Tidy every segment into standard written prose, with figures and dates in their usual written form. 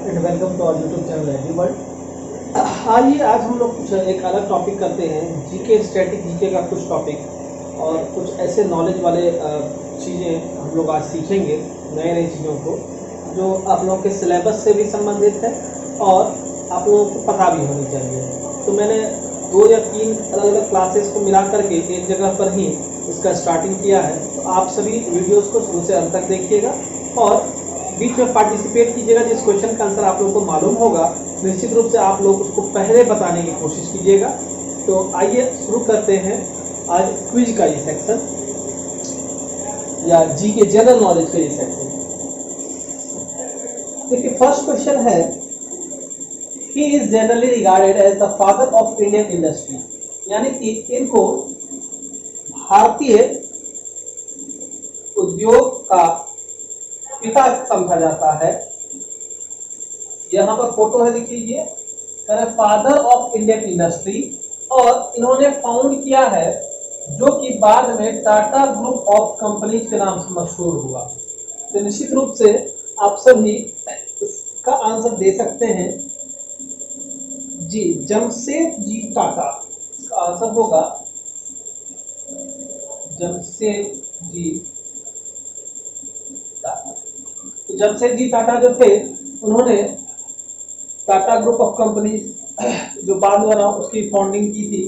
And welcome to our YouTube channel every world. आइए आज हम लोग कुछ एक अलग टॉपिक करते हैं, जीके स्टैटिक जीके का कुछ टॉपिक और कुछ ऐसे नॉलेज वाले चीज़ें हम लोग आज सीखेंगे, नए नई चीज़ों को जो आप लोगों के सिलेबस से भी संबंधित है और आप लोगों को पता भी होनी चाहिए। तो मैंने 2 या 3 अलग अलग क्लासेस को मिला करके एक जगह पर ही इसका स्टार्टिंग किया है। तो आप सभी वीडियोस को शुरू से अंत तक देखिएगा और बीच में पार्टिसिपेट कीजिएगा। जिस क्वेश्चन का आंसर आप लोगों को मालूम होगा निश्चित रूप से आप लोग उसको पहले बताने की कोशिश कीजिएगा। तो आइए शुरू करते हैं आज क्विज का ये सेक्शन या जी के जनरल नॉलेज का ये सेक्शन। देखिए फर्स्ट क्वेश्चन है, he is generally regarded as the father of Indian industry, यानी कि इनको भारतीय उद्योग का पिता समझा जाता है। यहाँ पर फोटो है, देख लीजिए, फादर ऑफ इंडियन इंडस्ट्री, और इन्होंने फाउंड किया है जो कि बाद में टाटा ग्रुप ऑफ कंपनीज के नाम से मशहूर हुआ। तो निश्चित रूप से आप सभी इसका आंसर दे सकते हैं जी, जमशेद जी टाटा। इसका आंसर होगा जमशेद जी टाटा। तो जमशेद जी टाटा जो थे उन्होंने टाटा ग्रुप ऑफ कंपनीज जो बाद में बना उसकी फाउंडिंग की थी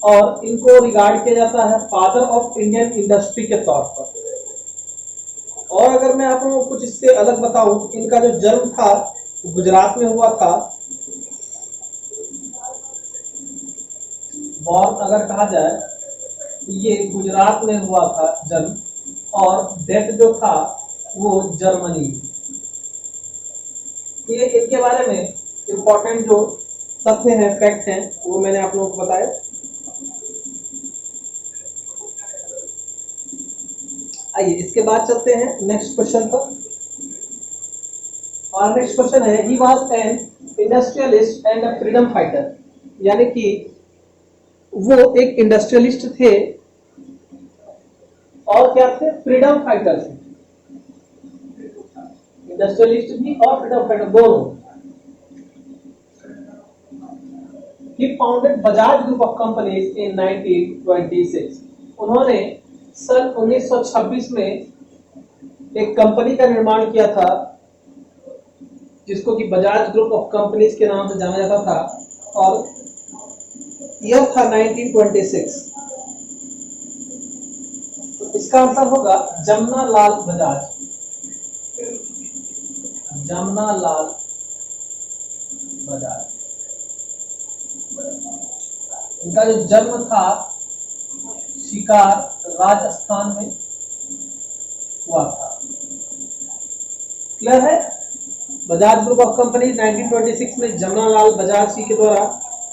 और इनको रिगार्ड किया जाता है फादर ऑफ इंडियन इंडस्ट्री के तौर पर। और अगर मैं आप लोगों को कुछ इससे अलग बताऊं, इनका जो जन्म था गुजरात में हुआ था। बॉर्न अगर कहा जाए तो ये गुजरात में हुआ था जन्म, और डेथ जो था वो जर्मनी। ये इनके बारे में इंपॉर्टेंट जो तथ्य हैं, फैक्ट हैं, वो मैंने आप लोगों को बताया। आइए इसके बाद चलते हैं नेक्स्ट क्वेश्चन पर। और नेक्स्ट क्वेश्चन है, he was an industrialist and a freedom fighter, यानी कि वो एक इंडस्ट्रियलिस्ट थे और क्या थे, फ्रीडम फाइटर थे। इंडस्ट्रियलिस्ट भी और फ्रीडम फाइटर दोनों। He founded Bajaj Group of Companies in 1926. उन्होंने सन 1926 में एक कंपनी का निर्माण किया था जिसको कि बजाज ग्रुप ऑफ कंपनीज के नाम से जाना जाता था, और यह था 1926। तो इसका आंसर होगा जमना लाल बजाज। जमना लाल बजाज। इनका जो जन्म था शिकार राजस्थान में हुआ था। क्लियर है? बजाज ग्रुप ऑफ कंपनी 1926 में जमना लाल बजाज जी के द्वारा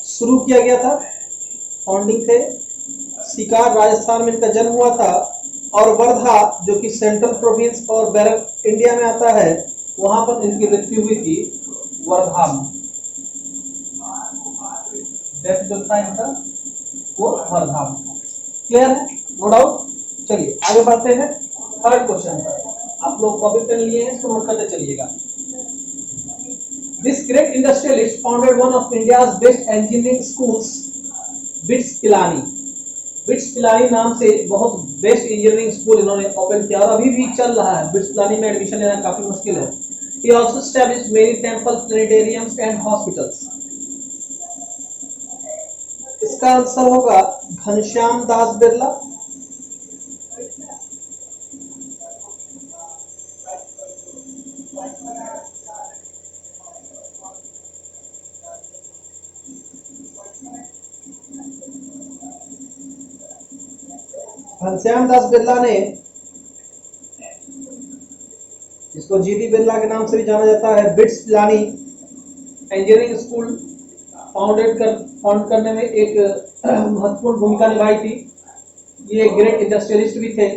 शुरू किया गया था, फाउंडिंग थे। शिकार राजस्थान में इनका जन्म हुआ था, और वर्धा जो कि सेंट्रल प्रोविंस और बैरक इंडिया में आता है, वहां पर इनकी मृत्यु हुई थी, वर्धा में। डेथ जो था इनका वो वर्धा में। क्लियर है? No doubt. चलिए आगे बढ़ते हैं थर्ड क्वेश्चन पर। आप लोग कॉपी पेन लिए हैं, इसको नोट करते चलिएगा। This great industrialist founded one of India's best engineering schools, bits Pilani. Bits Pilani नाम से बहुत बेस्ट इंजीनियरिंग स्कूल इन्होंने ओपन किया और अभी भी चल रहा है। बिट्स पिलानी में एडमिशन लेना काफी मुश्किल है। He also established many temples, planetariums and hospitals. इसका आंसर होगा घनश्याम दास बिरला। घनश्याम दास बिरला ने, जिसको जीडी बिरला के नाम से भी जाना जाता है, bits Pilani engineering school found करने में एक महत्वपूर्ण भूमिका निभाई थी। ये ग्रेट इंडस्ट्रियलिस्ट भी थे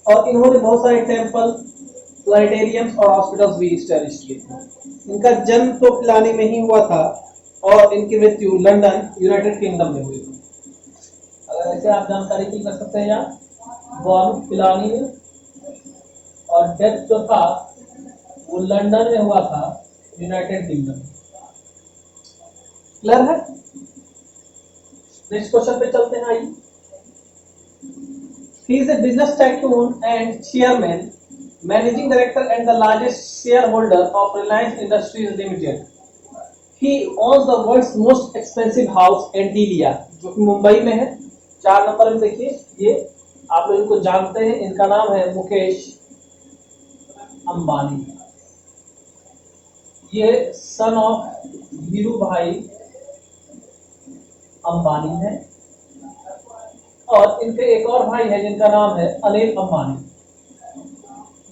और इन्होंने बहुत सारे टेम्पल, प्लैनेटेरियम्स और हॉस्पिटल्स भी एस्टैब्लिश किए थे। इनका जन्म तो पिलानी में ही हुआ था और इनकी मृत्यु लंदन, यूनाइटेड किंगडम में हुई थी। अगर ऐसे आप जानकारी की कर सकते हैं यहाँ, बॉर्न पिलानी में और डेथ जो था वो लंदन में हुआ था यूनाइटेड किंगडम। क्लियर है? नेक्स्ट क्वेश्चन पे चलते हैं। आइए, he is a business tycoon and chairman, managing director and the largest shareholder of Reliance Industries Limited. He owns the world's most expensive house Antilia, जो कि मुंबई में है। 4 नंबर में देखिए, ये आप लोग इनको जानते हैं, इनका नाम है मुकेश अंबानी। ये सन ऑफ धीरू भाई अंबानी है, और इनके एक और भाई है जिनका नाम है अनिल अंबानी।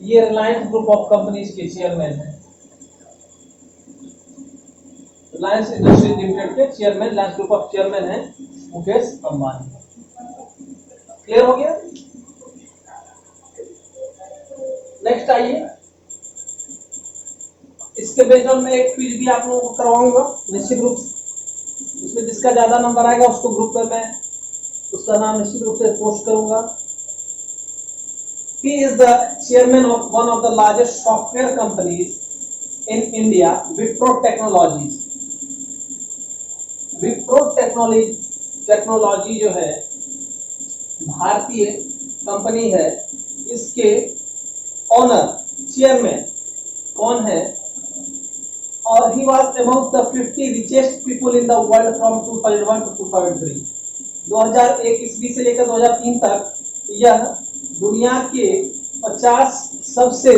ये रिलायंस ग्रुप ऑफ कंपनीज के चेयरमैन है। रिलायंस इंडस्ट्रीज लिमिटेड के chairman, Reliance group of chairman है मुकेश अंबानी। क्लियर हो गया? नेक्स्ट आइए, इसके बेस्ड ऑन मैं एक क्विज भी आप लोगों को करवाऊंगा निश्चित रूप से। इसमें जिसका ज्यादा नंबर आएगा उसको ग्रुप में मैं उसका नाम निश्चित रूप से पोस्ट करूंगा। He is the chairman of one of the largest software companies in India, Wipro Technologies. Wipro Technology जो है भारतीय कंपनी है, इसके ओनर चेयरमैन कौन है? और he was among the 50 richest people in the world from 2001 to 2003. 2001 ईस्वी से लेकर 2003 तक यह दुनिया के 50 सबसे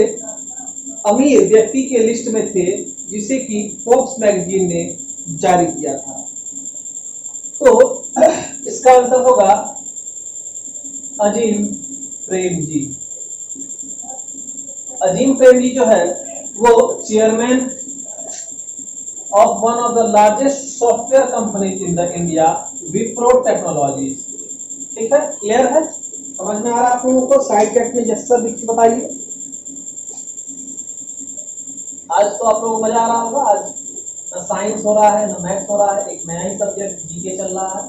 अमीर व्यक्ति के लिस्ट में थे, जिसे कि फोर्ब्स मैगजीन ने जारी किया था। तो इसका आंसर होगा अजीम प्रेमजी। अजीम प्रेमजी जो है वो chairman of one of the largest software companies in the India, Wipro Technologies। ठीक है, क्लियर है? समझ में आ रहा है आप लोगों को? साइड चैट में जैसा दिख बताइए। आज तो आप लोगों को मजा आ रहा होगा। आज ना साइंस हो रहा है ना मैथ्स हो रहा है, एक नया ही सब्जेक्ट जीके चल रहा है।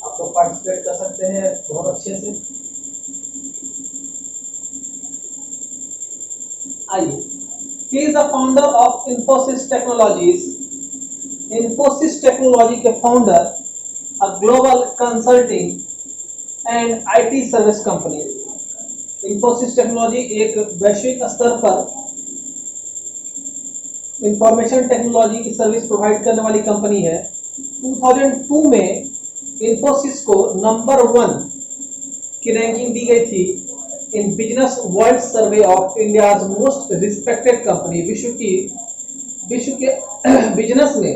आप लोग पार्टिसिपेट कर सकते हैं बहुत अच्छे से। आइए, he is the founder of Infosys Technologies। Infosys technology के founder, a global consulting and IT service company. Infosys technology एक वैश्विक स्तर पर इंफॉर्मेशन टेक्नोलॉजी की सर्विस प्रोवाइड करने वाली कंपनी है। 2002 में इन्फोसिस को नंबर 1 की रैंकिंग दी गई थी in business world survey of India's most respected company. विश्व के बिजनेस में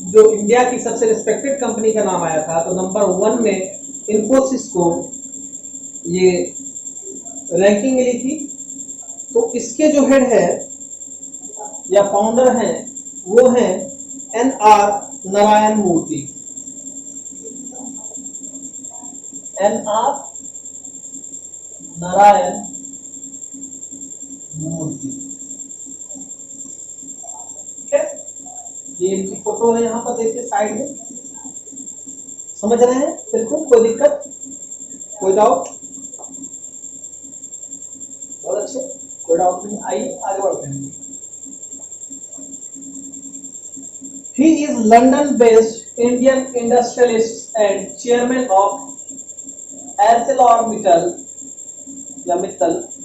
जो इंडिया की सबसे रिस्पेक्टेड कंपनी का नाम आया था, तो नंबर 1 में इन्फोसिस को ये रैंकिंग मिली थी। तो इसके जो हेड है या फाउंडर हैं वो हैं NR नारायण मूर्ति। NR नारायण मूर्ति। ये इनकी फोटो है, यहाँ पर देखिए साइड में। समझ रहे हैं? बिल्कुल, कोई दिक्कत, कोई डाउट? बहुत अच्छे, कोई डाउट नहीं। आइए आगे बढ़ते हैं। He is London-based Indian industrialist and chairman of ArcelorMittal,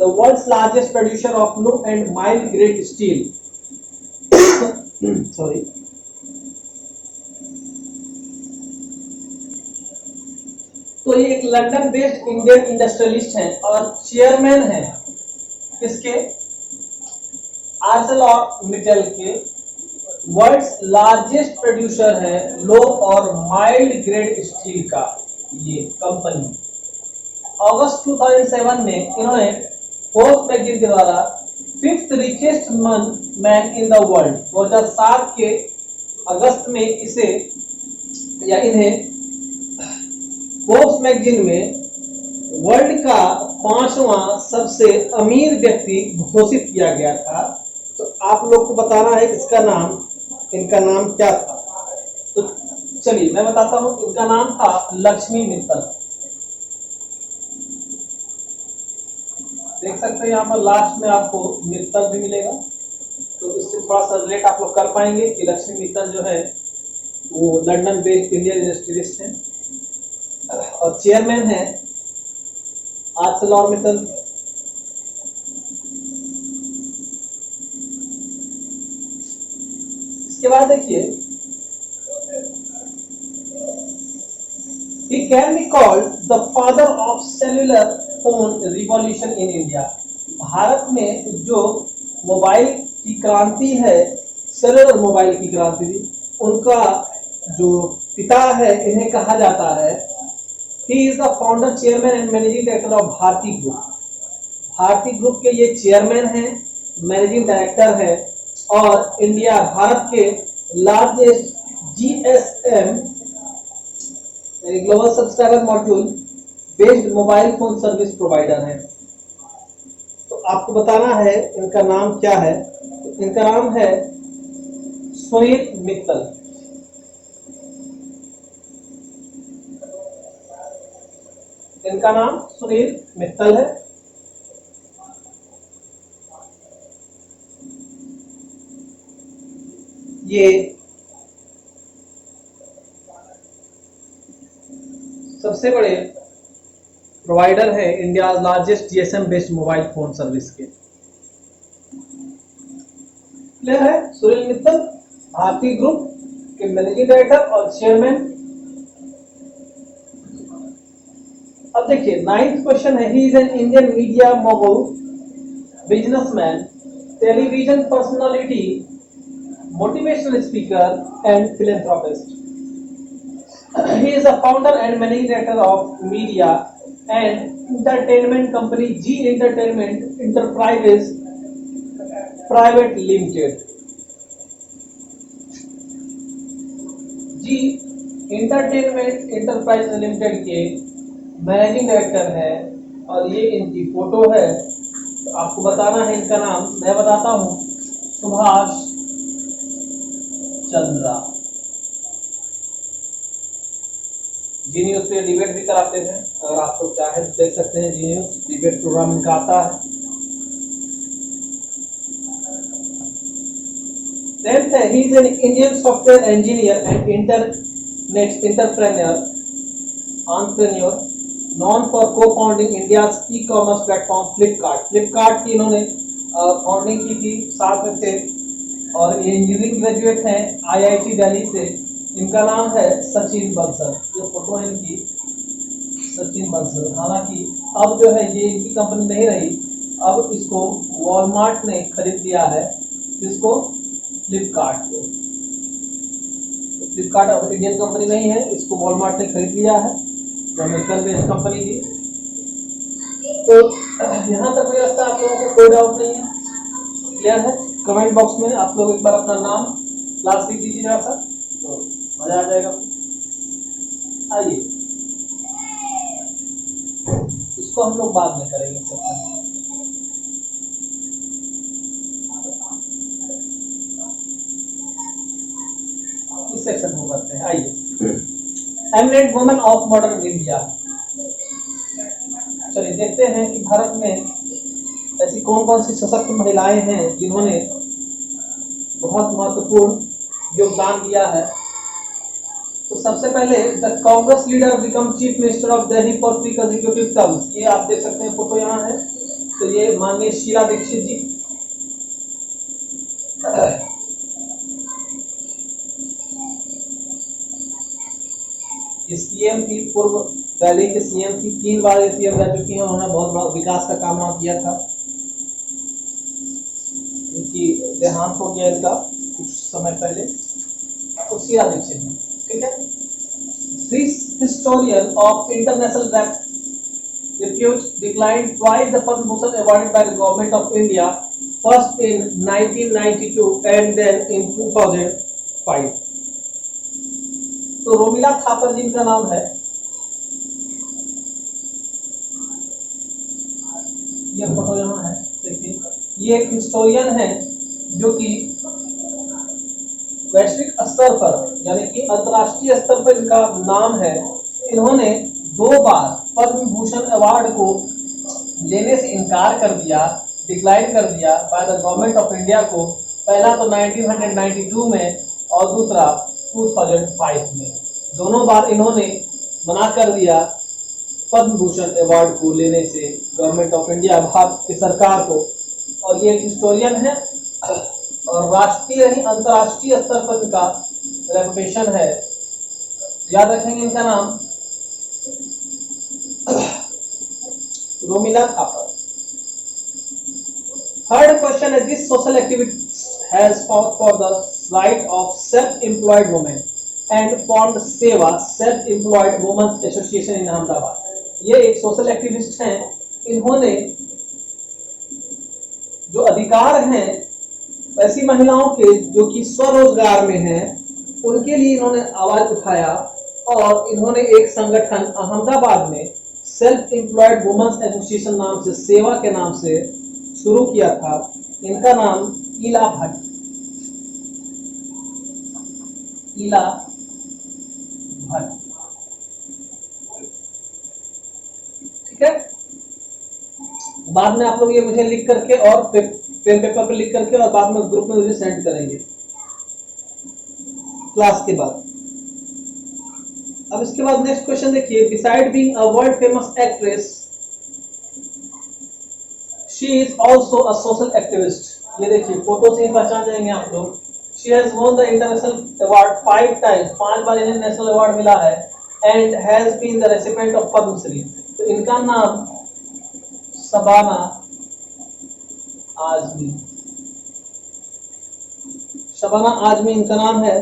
the world's largest producer of low and mild grade steel. Sorry. तो ये एक लंदन बेस्ड इंडियन इंडस्ट्रियलिस्ट है और चेयरमैन है किसके? आर्सेलरमिटल के। वर्ल्ड्स लार्जेस्ट प्रोड्यूसर है लो और माइल्ड ग्रेड स्टील का ये कंपनी। अगस्त 2007 में इन्होंने फोर्ब्स मैगजीन के द्वारा 5th richest man in the world 2007 के अगस्त में इसे या इन्हें फोर्ब्स मैगजीन में वर्ल्ड का 5वां सबसे अमीर व्यक्ति घोषित किया गया था। तो आप लोग को बताना है इसका नाम, इनका नाम क्या था। तो चलिए मैं बताता हूं, इनका नाम था लक्ष्मी मित्तल। देख सकते हैं यहाँ पर लास्ट में आपको मित्तल भी मिलेगा। तो इससे थोड़ा सा रिलेट आप लोग कर पाएंगे कि लक्ष्मी मित्तल जो है वो लंदन बेस्ड इंडियन इंडस्ट्रियलिस्ट हैं और चेयरमैन है आर्सेलरमित्तल। इसके बाद देखिए, he can be called the father of cellular phone revolution in India। Bharat में जो मोबाइल की क्रांति है, सेलुलर मोबाइल की क्रांति थी, उनका जो पिता है इन्हें कहा जाता है। He is the founder, chairman and managing director of Bharti group. Bharti group के ये चेयरमैन हैं, मैनेजिंग डायरेक्टर हैं और इंडिया भारत के largest GSM global subscriber module based mobile phone service provider है। तो आपको बताना है इनका नाम क्या है। इनका नाम है सुनील मित्तल। इनका नाम सुनील मित्तल है। ये सबसे बड़े प्रोवाइडर है India largest GSM based mobile phone service के। क्लियर है? सुनील मित्तल भारती ग्रुप के मैनेजिंग डायरेक्टर और चेयरमैन। अब देखिए 9th क्वेश्चन है, he is an Indian media mogul, businessman, television personality, motivational speaker and philanthropist. He is a founder and managing director of media and entertainment company G Entertainment Enterprises Private Limited। G Entertainment Enterprise Limited के managing director है और ये इनकी photo है। तो आपको बताना है इनका नाम, मैं बताता हूँ, सुभाष चंद्रा। जी न्यूज पे डिबेट भी कराते हैं, अगर आप लोग चाहे तो देख सकते हैं। जी न्यूज डिबेट प्रोग्राम इनका आता है। टेंथ है, he is an Indian software engineer and internet entrepreneur known for co founding India's e commerce platform Flipkart. Flipkart की इन्होंने फाउंडिंग की थी, साथ में थे और ये इंजीनियरिंग ग्रेजुएट हैं IIT दिल्ली से। इनका नाम है सचिन बंसल। ये फोटो है इनकी, सचिन बंसल। हालांकि अब जो है ये इनकी कंपनी नहीं रही, अब इसको वॉलमार्ट ने खरीद लिया है। इसको फ्लिपकार्ट को, तो फ्लिपकार्ट अब इंडियन कंपनी नहीं है, इसको वॉलमार्ट ने खरीद लिया है, जो अमेरिकन बेस्ड कंपनी थी। तो यहाँ तक मुझे लगता है आप लोगों को कोई डाउट नहीं है, क्लियर है? कमेंट बॉक्स में आप लोग एक बार अपना नाम क्लास लिख दीजिएगा सर, तो मजा आ जाएगा। आइए इसको हम लोग बाद में करेंगे सेक्शन। इस सेक्शन को करते हैं। आइए, eminent women of modern India. चलिए देखते हैं कि भारत में ऐसी कौन कौन सी सशक्त महिलाएं हैं जिन्होंने बहुत महत्वपूर्ण योगदान दिया है। तो सबसे पहले, the Congress leader become chief minister of Delhi for 3 consecutive terms. ये आप देख सकते हैं, फोटो यहाँ है। तो ये माननीय शीला दीक्षित जी। ये सीएम थी, पूर्व दिल्ली के सीएम थी, 3 बार ये सीएम रह चुकी हैं। उन्होंने बहुत बड़ा विकास का काम किया था। इनकी देहांत हो गया इनका कुछ समय पहले। तो शीला दीक्षित जी, ठीक है। This historian of international repute declined twice the Padma Bhushan awarded by the government of India, first in 1992 and then in 2005। तो रोमिला थापर जी का नाम है। ये फोटो यहाँ है, देखिए। ये एक हिस्टोरियन है जो कि वैश्विक स्तर पर यानी कि अंतर्राष्ट्रीय स्तर पर इनका नाम है। इन्होंने 2 बार पद्म भूषण अवार्ड को लेने से इनकार कर दिया, डिक्लाइन कर दिया by the government of India को पहला तो 1992 में और दूसरा 2005 में। दोनों बार इन्होंने मना कर दिया पद्म भूषण अवार्ड को लेने से गवर्नमेंट ऑफ इंडिया, भारत की सरकार को। और ये एक हिस्टोरियन है और राष्ट्रीय नहीं अंतर्राष्ट्रीय स्तर पर इनका रेपुटेशन है। याद रखेंगे इनका नाम रोमिला थापर। थर्ड क्वेश्चन है, this social activity has fought for the right of self-employed women and formed सेवा self-employed women's association in Ahmedabad. ये एक सोशल एक्टिविस्ट हैं, इन्होंने जो अधिकार हैं ऐसी महिलाओं के जो कि स्वरोजगार में हैं उनके लिए इन्होंने आवाज उठाया और इन्होंने एक संगठन अहमदाबाद में सेल्फ एम्प्लॉयड वुमेन्स एसोसिएशन नाम से, सेवा के नाम से शुरू किया था। इनका नाम ईला भट्ट, ईला भट्ट, ठीक है। बाद में आप लोग ये मुझे लिख करके और पेन पेपर पे लिख करके और बाद में ग्रुप में मुझे सेंड करेंगे क्लास के बाद। अब इसके बाद नेक्स्ट क्वेश्चन देखिए, beside being a world famous actress she is also a social activist. ये देखिए फोटो से ही पहचान जाएंगे आप लोग। She has won the international award 5 times, 5 बार इन्हें नेशनल अवार्ड मिला है and has been the recipient of Padmashri. तो इनका नाम शबाना आजमी, शबाना आजमी इनका नाम है।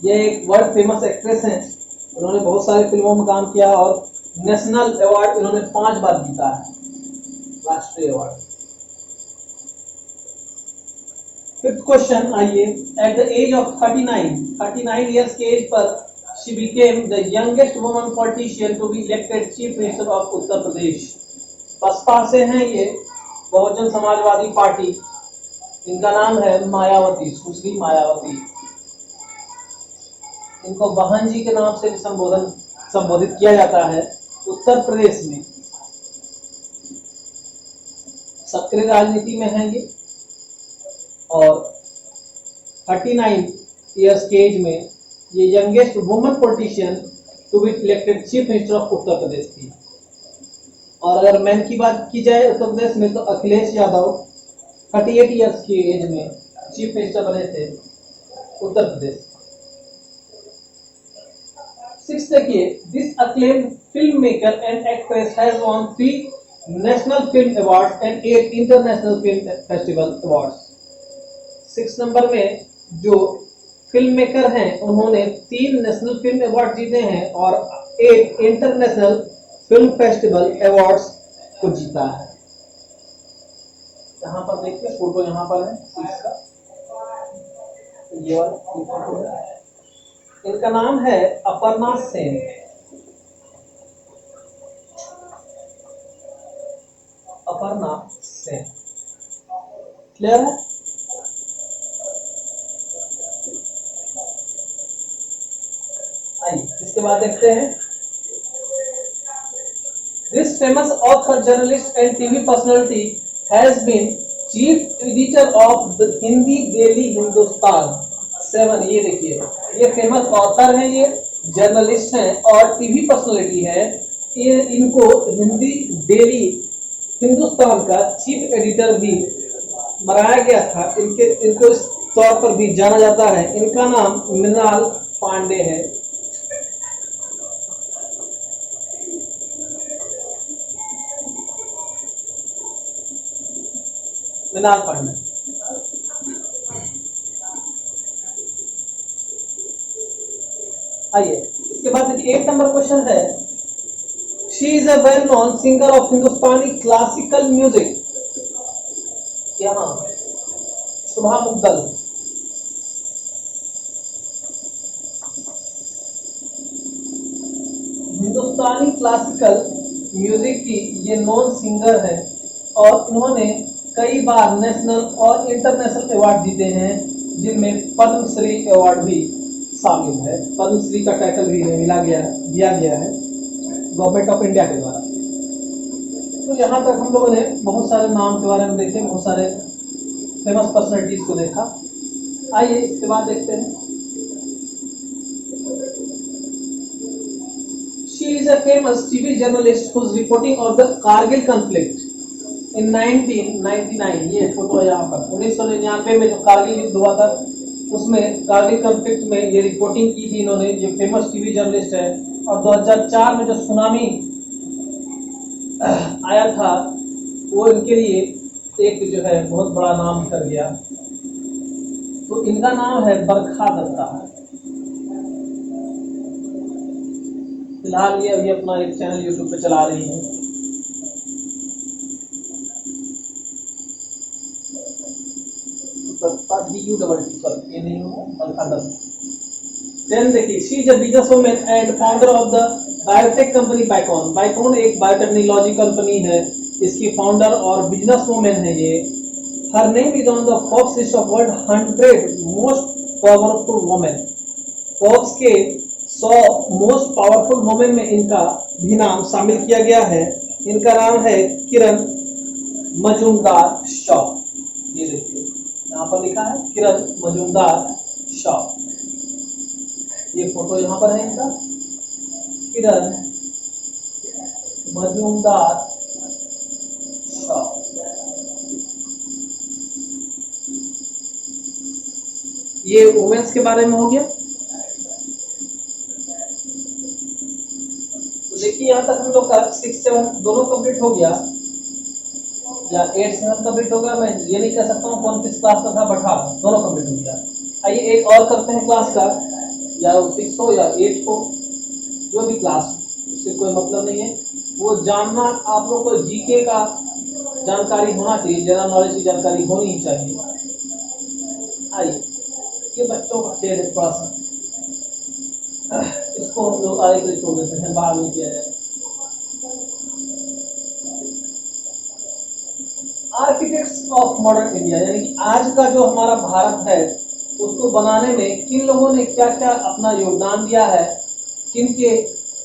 ये एक वर्ल्ड फेमस एक्ट्रेस हैं, उन्होंने बहुत सारी फिल्मों में काम किया और नेशनल अवार्ड इन्होंने 5 बार जीता है, राष्ट्रीय अवार्ड। फिफ्थ क्वेश्चन आइए, at the age of 39 years के एज पर she became the youngest woman politician to be elected chief minister of Uttar Pradesh. Baspa से हैं ये, बहुजन समाजवादी पार्टी। इनका नाम है मायावती, सुश्री मायावती। इनको बहन जी के नाम से भी संबोधित किया जाता है। उत्तर प्रदेश में सक्रिय राजनीति में हैं ये और 39 इयर्स के एज में ये youngest woman politician to be elected chief minister of Uttar Pradesh थी। और अगर मैन की बात की जाए उत्तर प्रदेश में तो अखिलेश यादव 38 इयर्स की एज में चीफ मिनिस्टर बने थे उत्तर प्रदेश। सिक्स देखिए, this acclaimed film maker and actress has won 3 national film awards and 8 international film festival awards. 6 number में जो फिल्म मेकर हैं उन्होंने 3 नेशनल फिल्म अवार्ड जीते हैं और 8 इंटरनेशनल फिल्म फेस्टिवल अवार्ड्स को जीता है। यहाँ पर देखिए फोटो यहाँ पर है इसका, ये वाला फोटो है। इनका नाम है अपर्णा सेन। अपर्णा सेन, क्लियर है? आइए इसके बाद देखते हैं, this famous author, journalist and TV personality has been chief editor of the Hindi daily Hindustan 7। ये देखिए, ये फेमस ऑथर हैं, ये जर्नलिस्ट हैं और टीवी पर्सनालिटी है। ये इनको हिंदी डेली हिंदुस्तान का चीफ एडिटर भी बनाया गया था। इनको इस तौर पर भी जाना जाता है। इनका नाम मृणाल पांडे है। मृणाल पांडे। आइए इसके बाद 8 नंबर क्वेश्चन है, she is a well known singer of Hindustani classical music. यहाँ शुभा मुद्गल। हिंदुस्तानी क्लासिकल म्यूजिक की ये नॉन सिंगर है और इन्होंने कई बार नेशनल और इंटरनेशनल अवार्ड जीते हैं, जिनमें पद्मश्री अवार्ड भी शामिल है। पद्मश्री का टाइटल भी दिया गया है गवर्नमेंट ऑफ इंडिया के द्वारा। तो यहाँ तक हम लोगों ने बहुत सारे नाम के बारे में देखे, बहुत सारे फेमस पर्सनैलिटीज को देखा। आइए इसके बाद देखते हैं। She is a famous TV journalist whose reporting of the Kargil conflict in 1999, ये फोटो है यहाँ पर, 1999 में जो कारगिल युद्ध हुआ था उसमें कारगिल कॉन्फ्लिक्ट में ये रिपोर्टिंग की थी इन्होंने। ये फेमस टीवी जर्नलिस्ट है। और 2004 में जो सुनामी आया था वो इनके लिए एक जो है बहुत बड़ा नाम कर गया। तो इनका नाम है बरखा दत्ता। फिलहाल ये अभी अपना एक चैनल यूट्यूब पे चला रही है। ये नहीं होगा बरखा दत्ता। देन देखिए, she is a business woman and founder of the biotech company Biocon. Biocon एक बायोटेक्नोलॉजी कंपनी है, इसकी फाउंडर और बिजनेस वुमन है ये। Her name is on the Forbes list of world 100 most powerful women. Forbes के 100 मोस्ट पावरफुल वुमेन में इनका भी नाम शामिल किया गया है। इनका नाम है किरण मजूमदार शॉ। ये देखिए यहाँ पर लिखा है किरण मजूमदार शॉ। ये फोटो यहाँ पर है इनका, किरण मजूमदार शॉ। ये वुमेन्स के बारे में हो गया। तो देखिए यहाँ तक हम लोग का 6, 7 दोनों कंप्लीट हो गया या 8, 7 कंप्लीट हो गया। मैं ये नहीं कह सकता हूँ कौन किस क्लास का था, बट हाँ दोनों कंप्लीट हो गया। आइए एक और करते हैं क्लास का, या 6 हो या 8 हो, जो भी क्लास, उससे कोई मतलब नहीं है। वो जानना आप लोग को जीके का जानकारी होना चाहिए, जनरल नॉलेज की जानकारी होनी ही चाहिए। आइए ये बच्चों का खेल है थोड़ा सा, इसको हम लोग आगे के लिए छोड़ देते हैं, बाहर नहीं किया जाए। आर्किटेक्ट्स ऑफ मॉडर्न इंडिया, यानी कि आज का जो हमारा भारत है उसको बनाने में किन लोगों ने क्या क्या अपना योगदान दिया है, किन के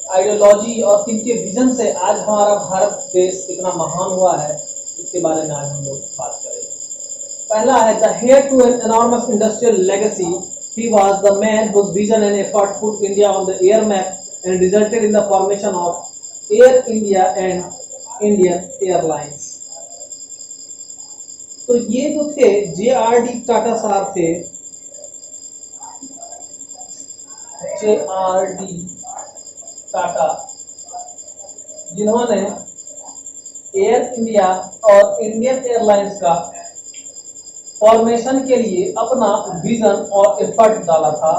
आइडियोलॉजी और किन के विजन से आज हमारा भारत देश इतना महान हुआ है, इसके बारे में आज हम लोग बात करेंगे। पहला है the heir to an enormous industrial legacy. He was the man whose vision and effort put India on the air map and resulted in the formation of Air India and Indian Airlines. तो ये जो थे JRD Tata साहब थे, JRD Tata, जिन्होंने air India और Indian airlines का formation के लिए अपना विजन और एफर्ट डाला था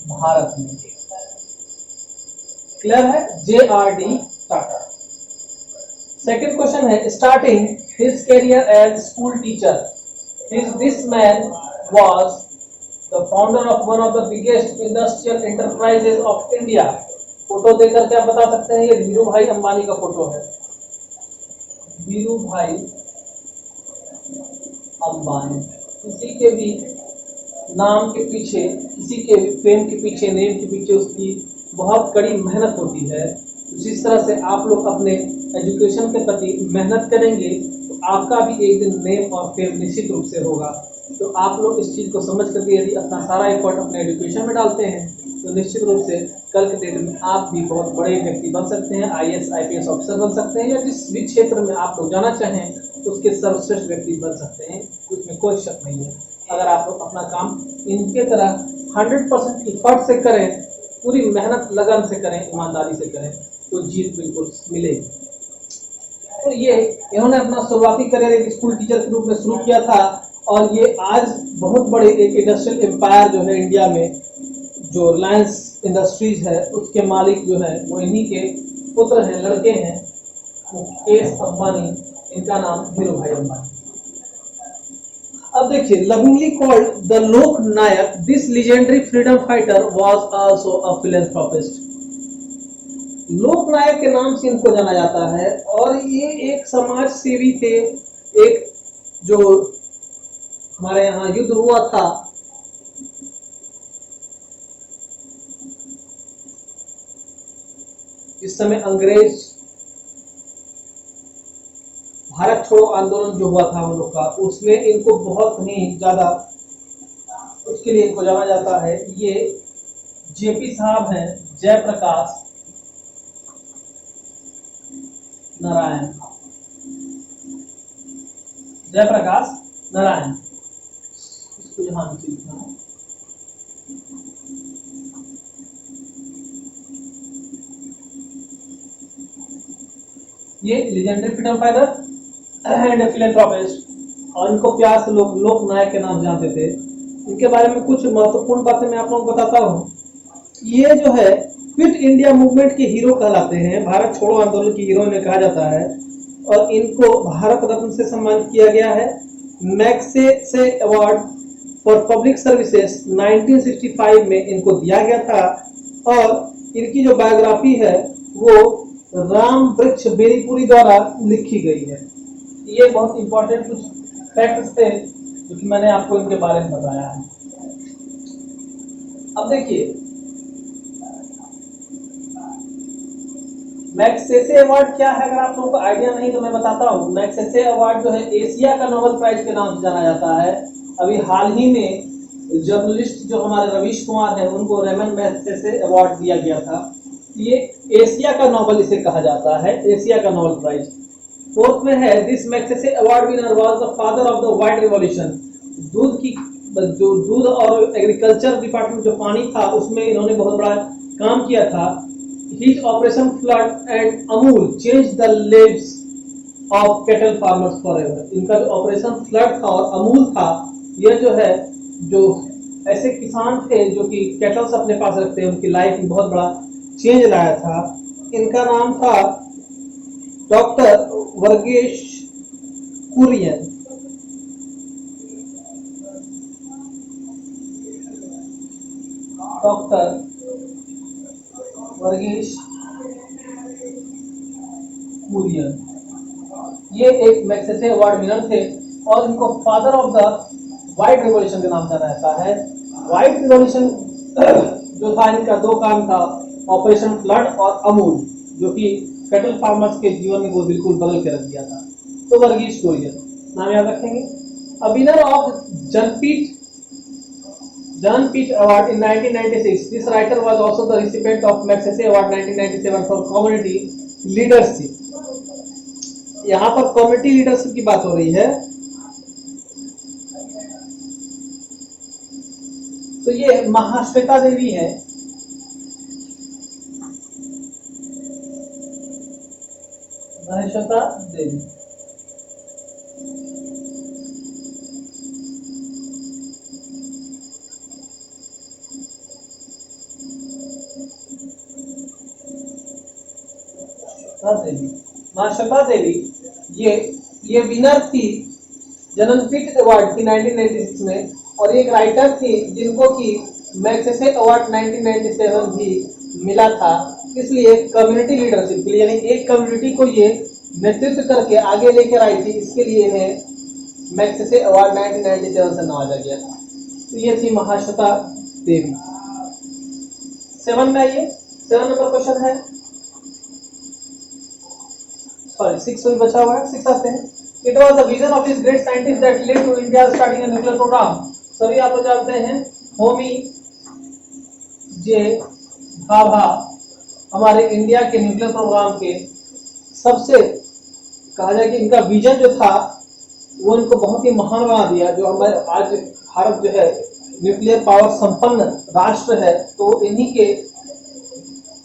भारत में। क्लियर है? JRD टाटा। सेकेंड क्वेश्चन है starting his career as school teacher, this man was the founder of one of the biggest industrial enterprises of India. Photo देखकर क्या बता सकते हैं? ये धीरू भाई अंबानी का फोटो है। धीरू भाई अंबानी, किसी के भी नाम के पीछे, किसी के भी फेम के पीछे, नेम के पीछे उसकी बहुत कड़ी मेहनत होती है। जिस तरह से आप लोग अपने एजुकेशन के प्रति मेहनत करेंगे तो आपका भी एक दिन नेम और फेम निश्चित रूप से होगा। तो आप लोग इस चीज़ को समझ करके यदि अपना सारा एफर्ट अपने एजुकेशन में डालते हैं तो निश्चित रूप से कल के डेट में आप भी बहुत बड़े व्यक्ति बन सकते हैं, IAS IPS ऑफिसर बन सकते हैं, या जिस भी क्षेत्र में आप लोग जाना चाहें उसके सर्वश्रेष्ठ व्यक्ति बन सकते हैं। उसमें कोई शक नहीं है। अगर आप लोग अपना काम इनके तरह 100% एफर्ट से करें, पूरी मेहनत लगन से करें, ईमानदारी से करें, तो जीत बिल्कुल मिलेगी। तो ये इन्होंने अपना शुरुआती करियर एक स्कूल टीचर के रूप में शुरू किया था, और ये आज बहुत बड़े एक इंडस्ट्रियल एम्पायर जो है इंडिया में, जो रिलायंस इंडस्ट्रीज है उसके मालिक जो है वो इन्हीं के पुत्र हैं, लड़के हैं, मुकेश अंबानी, इनका नाम धीरू भाई अंबानी। अब देखिए, lovingly called the Lok Nayak, this legendary freedom fighter was also a philanthropist. Lok Nayak के नाम से इनको जाना जाता है, और ये एक समाज सेवी थे। एक जो हमारे यहाँ युद्ध हुआ था, इस समय अंग्रेज भारत छोड़ो आंदोलन जो हुआ था हम लोग का, उसमें इनको बहुत ही ज़्यादा, उसके लिए इनको जाना जाता है। ये जेपी साहब हैं, जयप्रकाश नारायण, जयप्रकाश नारायण। इसको ध्यान से लिखना है। ये legendary freedom fighter and philanthropist, और इनको प्यार से लोग लोक नायक के नाम जानते थे। इनके बारे में कुछ महत्वपूर्ण बातें मैं आप लोगों को बताता हूँ। ये जो है क्विट इंडिया मूवमेंट के हीरो कहलाते हैं, भारत छोड़ो आंदोलन के हीरो इन्हें कहा जाता है, और इनको भारत रत्न से सम्मानित किया गया है। Magsaysay award for public services 1965 में इनको दिया गया था, और इनकी जो बायोग्राफी है वो राम वृक्ष बेरीपुरी द्वारा लिखी गई है। ये बहुत इंपॉर्टेंट कुछ फैक्ट्स थे जो कि मैंने आपको इनके बारे में बताया है। अब देखिए, मैग्सेसे अवार्ड क्या है, अगर आप लोगों को आइडिया नहीं तो मैं बताता हूँ। मैग्सेसे अवार्ड जो है एशिया का नोबेल प्राइज के नाम से जाना जाता है। अभी हाल ही में जर्नलिस्ट जो हमारे रवीश कुमार हैं उनको रेमन मैग्सेसे अवार्ड दिया गया था। ये एशिया का नोबेल इसे कहा जाता है, एशिया का नोबेल प्राइज। फोर्थ में है, this Magsaysay award winner was the father of the white revolution. दूध की जो दूध और एग्रीकल्चर डिपार्टमेंट जो पानी था उसमें इन्होंने बहुत बड़ा काम किया था। His Operation Flood and Amul changed the lives of cattle farmers forever। इनका जो ऑपरेशन फ्लड था और अमूल था, यह जो है जो ऐसे किसान थे जो कि कैटल्स अपने पास रखते हैं, उनकी लाइफ में बहुत बड़ा चेंज लाया था। इनका नाम था डॉक्टर वर्गीश कुरियन। डॉक्टर वर्गीश कुरियन, ये एक मैग्सेसे अवार्ड विनर थे, और इनको father of the white revolution के नाम जाना जाता है। व्हाइट रिवॉल्यूशन जो था, इनका दो काम था, ऑपरेशन फ्लड और अमूल, जो कि कैटल फार्मर्स के जीवन में वो बिल्कुल बदल के रख दिया था। तो वर्गीश कुरियन नाम याद रखेंगे। A winner of Jnanpith Award in 1996. This writer was also the recipient of Magsaysay Award 1997 for community leadership. यहाँ पर कम्युनिटी लीडरशिप की बात हो रही है। तो ये महाश्वेता देवी है। महाश्वेता देवी महाश्वेता देवी ये विनर थी ज्ञानपीठ अवार्ड की 1996 में, और एक राइटर थी जिनको कि मैग्सेसे अवार्ड 1997 भी मिला था। इसलिए कम्युनिटी लीडरशिप के लिए, यानी एक कम्युनिटी को ये नेतृत्व करके आगे लेकर आई थी, इसके लिए इन्हें मैग्सेसे अवार्ड 1997 से नवाजा गया था। तो ये थी महाश्वेता देवी। 7 में आइए, 7 नंबर क्वेश्चन है, सॉरी 6 में बचा हुआ है, 6 आते हैं। It was the vision of this great scientist that led to India starting a nuclear program। सभी आप लोग जानते हैं होमी जे भाभा हमारे इंडिया के न्यूक्लियर प्रोग्राम के सबसे, कहा जाए कि इनका विजन जो था वो इनको बहुत ही महान बना दिया। जो हमारे आज भारत जो है न्यूक्लियर पावर संपन्न राष्ट्र है, तो इन्हीं के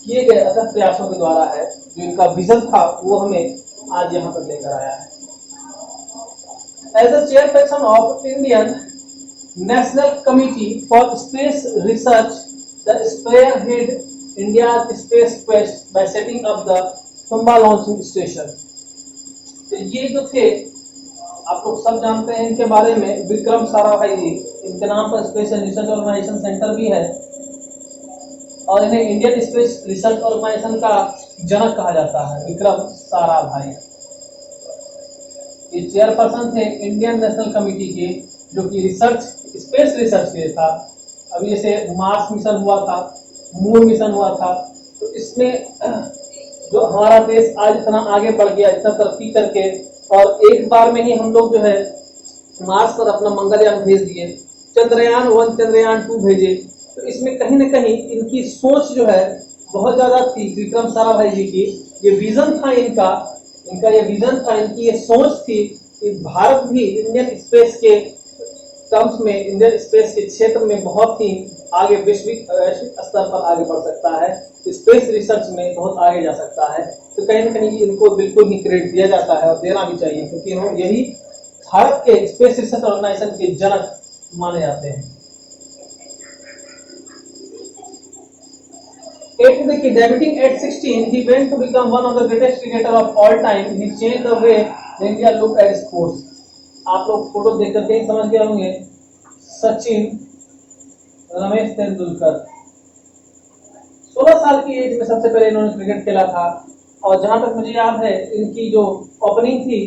किए गए अथक प्रयासों के द्वारा है। जो इनका विजन था वो हमें आज यहाँ पर लेकर आया है। As the chairperson of Indian National Committee for Space Research, the spearhead India's space quest by setting up the Tumba launching station। तो ये जो थे आप लोग सब जानते हैं इनके बारे में, विक्रम साराभाई जी, इनके नाम पर स्पेस रिसर्च ऑर्गेनाइजेशन सेंटर भी है, और इन्हें इंडियन स्पेस रिसर्च ऑर्गेनाइजेशन का जनक कहा जाता है, विक्रम साराभाई। ये चेयरपर्सन थे इंडियन नेशनल कमेटी के, जो कि रिसर्च, स्पेस रिसर्च के था। अभी जैसे मार्स मिशन हुआ था, मून मिशन हुआ था, तो इसमें जो हमारा देश आज इतना आगे बढ़ गया, इतना तरक्की करके और एक बार में ही हम लोग जो है मार्स पर अपना मंगलयान भेज दिए, चंद्रयान 1 चंद्रयान 2 भेजे। तो इसमें कहीं ना कहीं इनकी सोच जो है बहुत ज़्यादा थी, विक्रम साराभाई जी की ये विजन था, इनका ये विजन था, इनकी ये सोच थी कि भारत भी इंडियन स्पेस के टर्म्स में, इंडियन स्पेस के क्षेत्र में बहुत ही आगे वैश्विक स्तर पर आगे बढ़ सकता है, स्पेस रिसर्च में बहुत आगे जा सकता है। तो कहीं ना कहीं इनको बिल्कुल ही क्रेडिट दिया जाता है और देना भी चाहिए, क्योंकि इन्होंने यही भारत के स्पेस रिसर्च ऑर्गेनाइजेशन के जनक माने जाते हैं। Debuting at 16, he went to become one of the greatest cricketer of all time. He changed the way the India look at sports. आप लोग फोटो देख करके ही समझ गए होंगे, सचिन रमेश तेंदुलकर 16 साल की एज में सबसे पहले इन्होंने क्रिकेट खेला था। और जहां तक मुझे याद है इनकी जो ओपनिंग थी,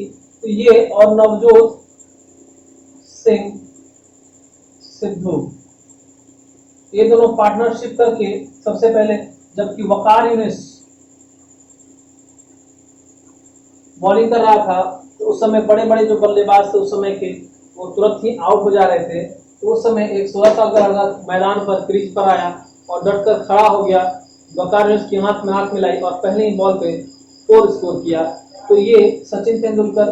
तो ये और नवजोत सिंह सिद्धू ये दोनों पार्टनरशिप करके सबसे पहले, जबकि वकार यूनिस बॉलिंग कर रहा था, तो उस समय बड़े बड़े जो बल्लेबाज थे उस समय के, वो तुरंत ही आउट हो जा रहे थे। तो उस समय एक 16 साल का लड़का मैदान पर क्रीज पर आया और डटकर खड़ा हो गया, वकार यूनिस की हाथ में हाथ मिलाई और पहले ही बॉल पे 4 स्कोर किया। तो ये सचिन तेंदुलकर,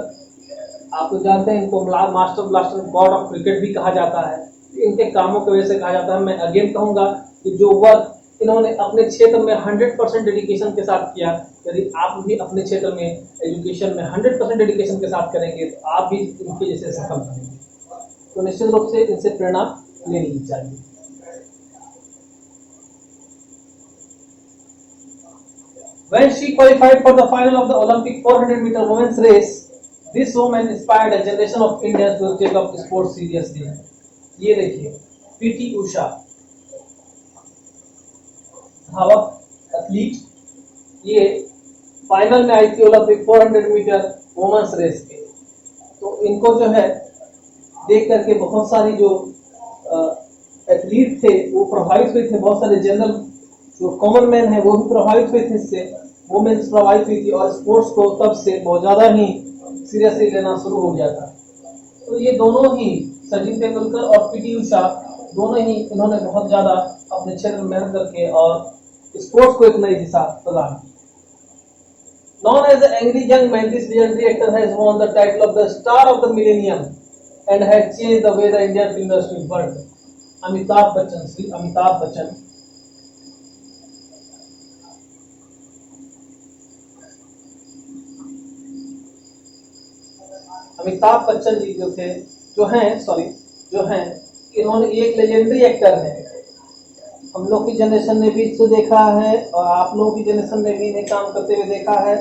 आप तो जानते हैं इनको master blaster, God of cricket भी कहा जाता है। इनके कामों की वजह से कहा जाता है। मैं अगेन कहूंगा कि जो वर्क इन्होंने अपने क्षेत्र में 100% डेडिकेशन के साथ किया, यदि आप भी अपने क्षेत्र में एजुकेशन में 100% डेडिकेशन के साथ करेंगे तो आप भी इनके जैसे सफल बनेंगे। तो निश्चित रूप से इनसे प्रेरणा लेनी ही चाहिए। When she qualified for the final of the Olympic 400-meter women's race, this woman inspired a generation of Indians to take up sports seriously. ये देखिए पीटी उषा, धावक एथलीट, ये फाइनल में आई थी ओलंपिक 400 मीटर वुमेन्स रेस के। तो इनको जो है देख करके बहुत सारी जो एथलीट थे वो प्रभावित हुए थे, बहुत सारे जनरल जो कॉमन मैन है वो भी प्रभावित हुए थे इससे, वुमेन्स प्रभावित हुई थी और स्पोर्ट्स को तब से बहुत ज़्यादा ही सीरियसली लेना शुरू हो गया था। तो ये दोनों ही सचिन तेंदुलकर और पीटी उषा दोनों ही इन्होंने बहुत ज़्यादा अपने क्षेत्र में मेहनत करके और स्पोर्ट्स को एक नई दिशा प्रदान की। Known as the angry young man, this legendary actor has won the title of the Star of the Millennium and has changed the way the Indian film industry worked. Amitabh Bachchan, Shri Amitabh Bachchan. Amitabh Bachchan ji जो हैं इन्होंने एक लेजेंडरी एक्टर है। हम लोग की generation ने भी इसको देखा है और आप लोगों की जनरेशन ने भी इन्हें काम करते हुए देखा है,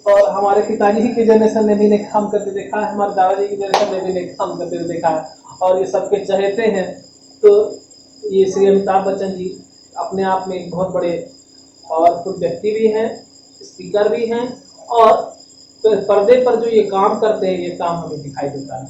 और हमारे पिताजी की जनरेशन ने भी इन्हें काम करते देखा है, हमारे दादाजी की जनरेशन ने भी इन्हें काम करते हुए देखा है, और ये सबके चहेते हैं। तो ये श्री अमिताभ बच्चन जी अपने आप में एक बहुत बड़े पावरफुल व्यक्ति भी हैं, स्पीकर भी हैं, और तो पर्दे पर जो ये काम करते हैं ये काम हमें दिखाई देता है,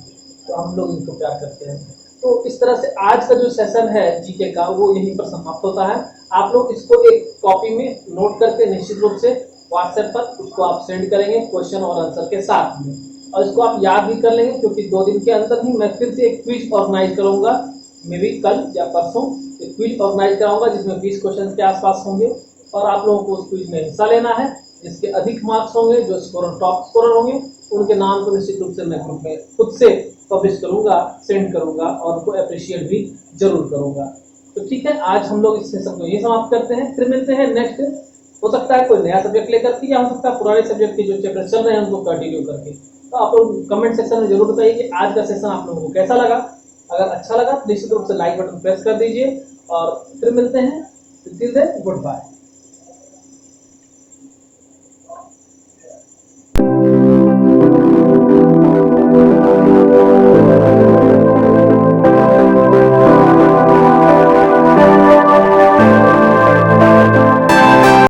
तो हम लोग इनको प्यार करते हैं। तो इस तरह से आज का जो सेशन है जीके का वो यहीं पर समाप्त होता है। आप लोग इसको एक कॉपी में नोट करके निश्चित रूप से व्हाट्सएप पर उसको आप सेंड करेंगे क्वेश्चन और आंसर के साथ में, और इसको आप याद भी कर लेंगे, क्योंकि 2 दिन के अंदर ही मैं फिर से एक क्विज ऑर्गेनाइज करूंगा, मे बी कल या परसों एक क्विज ऑर्गेनाइज कराऊंगा जिसमें 20 क्वेश्चन के आसपास होंगे, और आप लोगों को उस क्विज में हिस्सा लेना है। जिसके अधिक मार्क्स होंगे, जो स्कोरर टॉप स्कोरर होंगे, उनके नाम को निश्चित रूप से मैं ग्रुप में खुद से पब्लिश करूंगा, सेंड करूंगा और उनको अप्रिशिएट भी जरूर करूंगा। तो ठीक है, आज हम लोग इस सेशन को यही समाप्त करते हैं, फिर मिलते हैं नेक्स्ट। हो सकता है कोई नया सब्जेक्ट लेकर के, या हो सकता है पुराने सब्जेक्ट के जो चैप्टर चल रहे हैं उनको कंटिन्यू करके। तो आप लोग कमेंट सेक्शन में जरूर बताइए कि आज का सेशन आप लोगों को कैसा लगा। अगर अच्छा लगा तो निश्चित रूप से लाइक बटन प्रेस कर दीजिए, और फिर मिलते हैं। Till then good bye.